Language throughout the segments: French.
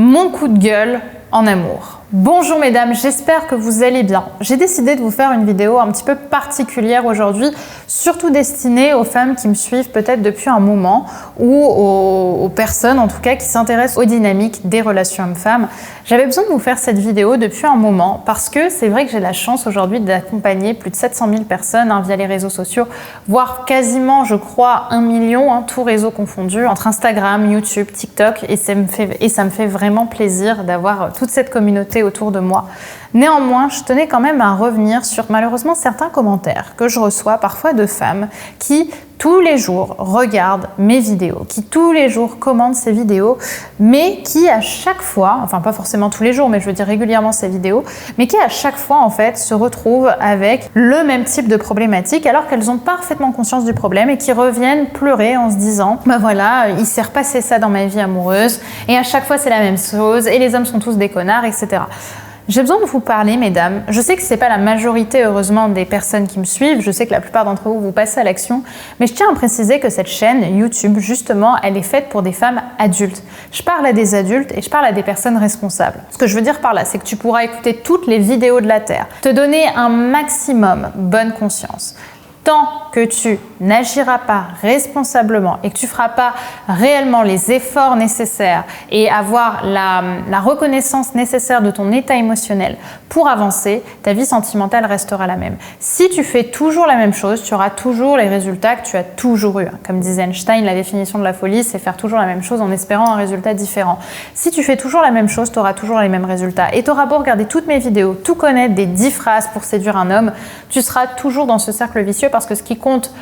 Mon coup de gueule en amour. Bonjour mesdames, j'espère que vous allez bien. J'ai décidé de vous faire une vidéo un petit peu particulière aujourd'hui, surtout destinée aux femmes qui me suivent peut-être depuis un moment ou aux personnes en tout cas qui s'intéressent aux dynamiques des relations hommes-femmes. J'avais besoin de vous faire cette vidéo depuis un moment parce que c'est vrai que j'ai la chance aujourd'hui d'accompagner plus de 700 000 personnes via les réseaux sociaux, voire quasiment je crois 1 million, tous réseaux confondus, entre Instagram, YouTube, TikTok et ça me fait vraiment plaisir d'avoir toute cette communauté autour de moi. Néanmoins, je tenais quand même à revenir sur malheureusement certains commentaires que je reçois parfois de femmes qui tous les jours regardent mes vidéos, qui tous les jours commentent ces vidéos, mais qui à chaque fois, enfin pas forcément tous les jours, mais je veux dire régulièrement ces vidéos, mais qui à chaque fois en fait se retrouvent avec le même type de problématique alors qu'elles ont parfaitement conscience du problème et qui reviennent pleurer en se disant bah voilà, il s'est repassé ça dans ma vie amoureuse et à chaque fois c'est la même chose et les hommes sont tous des connards, etc. J'ai besoin de vous parler, mesdames. Je sais que ce n'est pas la majorité, heureusement, des personnes qui me suivent. Je sais que la plupart d'entre vous, vous passez à l'action. Mais je tiens à préciser que cette chaîne YouTube, justement, elle est faite pour des femmes adultes. Je parle à des adultes et je parle à des personnes responsables. Ce que je veux dire par là, c'est que tu pourras écouter toutes les vidéos de la Terre, te donner un maximum bonne conscience. Tant que tu n'agiras pas responsablement et que tu feras pas réellement les efforts nécessaires et avoir la reconnaissance nécessaire de ton état émotionnel pour avancer, ta vie sentimentale restera la même. Si tu fais toujours la même chose, tu auras toujours les résultats que tu as toujours eu. Comme disait Einstein, la définition de la folie, c'est faire toujours la même chose en espérant un résultat différent. Si tu fais toujours la même chose, tu auras toujours les mêmes résultats. Et tu auras beau regarder toutes mes vidéos, tout connaître des 10 phrases pour séduire un homme, tu seras toujours dans ce cercle vicieux parce que ce qui compte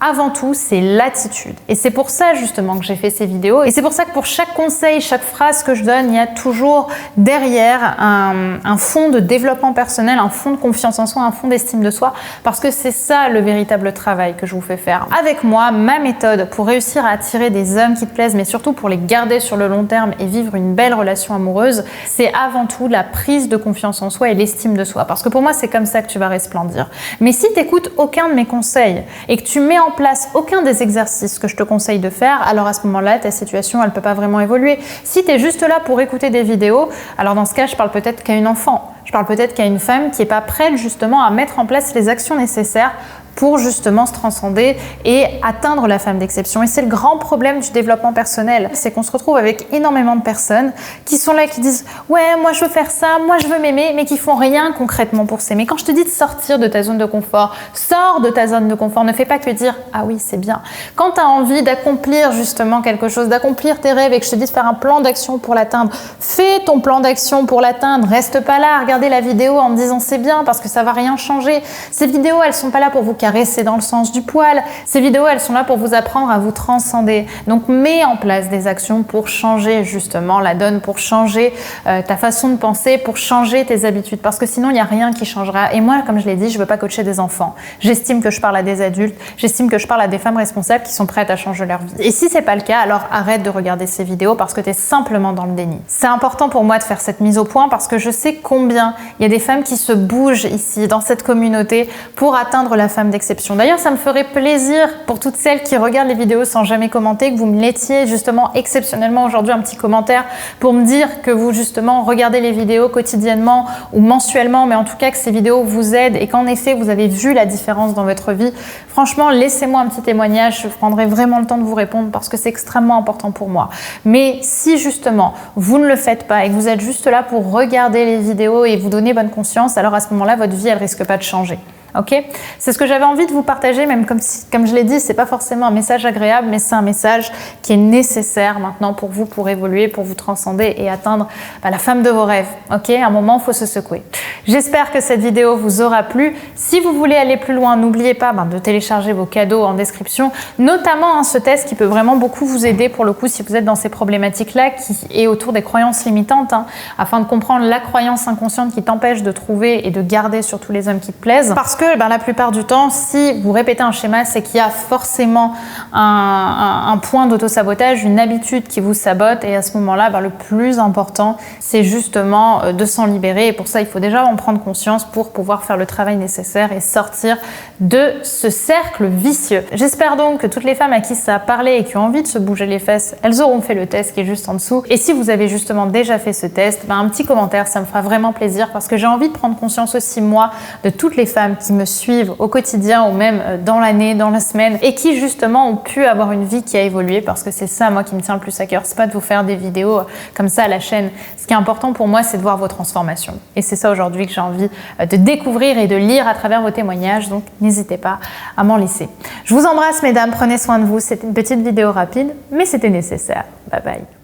avant tout, c'est l'attitude. Et c'est pour ça justement que j'ai fait ces vidéos. Et c'est pour ça que pour chaque conseil, chaque phrase que je donne, il y a toujours derrière un fond de développement personnel, un fond de confiance en soi, un fond d'estime de soi. Parce que c'est ça le véritable travail que je vous fais faire. Avec moi, ma méthode pour réussir à attirer des hommes qui te plaisent, mais surtout pour les garder sur le long terme et vivre une belle relation amoureuse, c'est avant tout la prise de confiance en soi et l'estime de soi. Parce que pour moi, c'est comme ça que tu vas resplendir. Mais si tu n'écoutes aucun de mes conseils et que tu mets en place aucun des exercices que je te conseille de faire, alors à ce moment-là, ta situation, elle peut pas vraiment évoluer. Si tu es juste là pour écouter des vidéos, alors dans ce cas, je parle peut-être qu'à une enfant. Je parle peut-être qu'à une femme qui n'est pas prête justement à mettre en place les actions nécessaires pour justement se transcender et atteindre la femme d'exception. Et c'est le grand problème du développement personnel, c'est qu'on se retrouve avec énormément de personnes qui sont là, qui disent « ouais, moi je veux faire ça, moi je veux m'aimer », mais qui font rien concrètement pour s'aimer. Quand je te dis de sortir de ta zone de confort, sors de ta zone de confort, ne fais pas que dire « ah oui, c'est bien ». Quand tu as envie d'accomplir justement quelque chose, d'accomplir tes rêves et que je te dis de faire un plan d'action pour l'atteindre, fais ton plan d'action pour l'atteindre, reste pas là à regarder la vidéo en me disant « c'est bien » parce que ça va rien changer. Ces vidéos, elles sont pas là pour vous caresser dans le sens du poil. Ces vidéos, elles sont là pour vous apprendre à vous transcender. Donc, mets en place des actions pour changer justement la donne, pour changer ta façon de penser, pour changer tes habitudes. Parce que sinon, il n'y a rien qui changera. Et moi, comme je l'ai dit, je ne veux pas coacher des enfants. J'estime que je parle à des adultes. J'estime que je parle à des femmes responsables qui sont prêtes à changer leur vie. Et si c'est pas le cas, alors arrête de regarder ces vidéos parce que tu es simplement dans le déni. C'est important pour moi de faire cette mise au point parce que je sais combien il y a des femmes qui se bougent ici, dans cette communauté, pour atteindre la femme d'exception. D'ailleurs, ça me ferait plaisir pour toutes celles qui regardent les vidéos sans jamais commenter, que vous me mettiez justement exceptionnellement aujourd'hui un petit commentaire pour me dire que vous justement regardez les vidéos quotidiennement ou mensuellement, mais en tout cas que ces vidéos vous aident et qu'en effet vous avez vu la différence dans votre vie. Franchement, laissez-moi un petit témoignage, je prendrai vraiment le temps de vous répondre parce que c'est extrêmement important pour moi. Mais si justement vous ne le faites pas et que vous êtes juste là pour regarder les vidéos et vous donner bonne conscience, alors à ce moment-là, votre vie, elle risque pas de changer. Ok, c'est ce que j'avais envie de vous partager, même comme je l'ai dit, c'est pas forcément un message agréable, mais c'est un message qui est nécessaire maintenant pour vous, pour évoluer, pour vous transcender et atteindre la femme de vos rêves. Ok, à un moment, il faut se secouer. J'espère que cette vidéo vous aura plu. Si vous voulez aller plus loin, n'oubliez pas de télécharger vos cadeaux en description, notamment ce test qui peut vraiment beaucoup vous aider pour le coup si vous êtes dans ces problématiques-là, qui est autour des croyances limitantes, afin de comprendre la croyance inconsciente qui t'empêche de trouver et de garder surtout les hommes qui te plaisent. Parce que que la plupart du temps, si vous répétez un schéma, c'est qu'il y a forcément un point d'auto-sabotage, une habitude qui vous sabote, et à ce moment-là, le plus important, c'est justement de s'en libérer, et pour ça, il faut déjà en prendre conscience pour pouvoir faire le travail nécessaire et sortir de ce cercle vicieux. J'espère donc que toutes les femmes à qui ça a parlé et qui ont envie de se bouger les fesses, elles auront fait le test qui est juste en dessous. Et si vous avez justement déjà fait ce test, un petit commentaire, ça me fera vraiment plaisir, parce que j'ai envie de prendre conscience aussi, moi, de toutes les femmes qui me suivent au quotidien ou même dans l'année, dans la semaine, et qui justement ont pu avoir une vie qui a évolué, parce que c'est ça, moi, qui me tient le plus à cœur. C'est pas de vous faire des vidéos comme ça à la chaîne. Ce qui est important pour moi, c'est de voir vos transformations. Et c'est ça aujourd'hui que j'ai envie de découvrir et de lire à travers vos témoignages, donc n'hésitez pas à m'en laisser. Je vous embrasse, mesdames, prenez soin de vous. C'était une petite vidéo rapide, mais c'était nécessaire. Bye bye.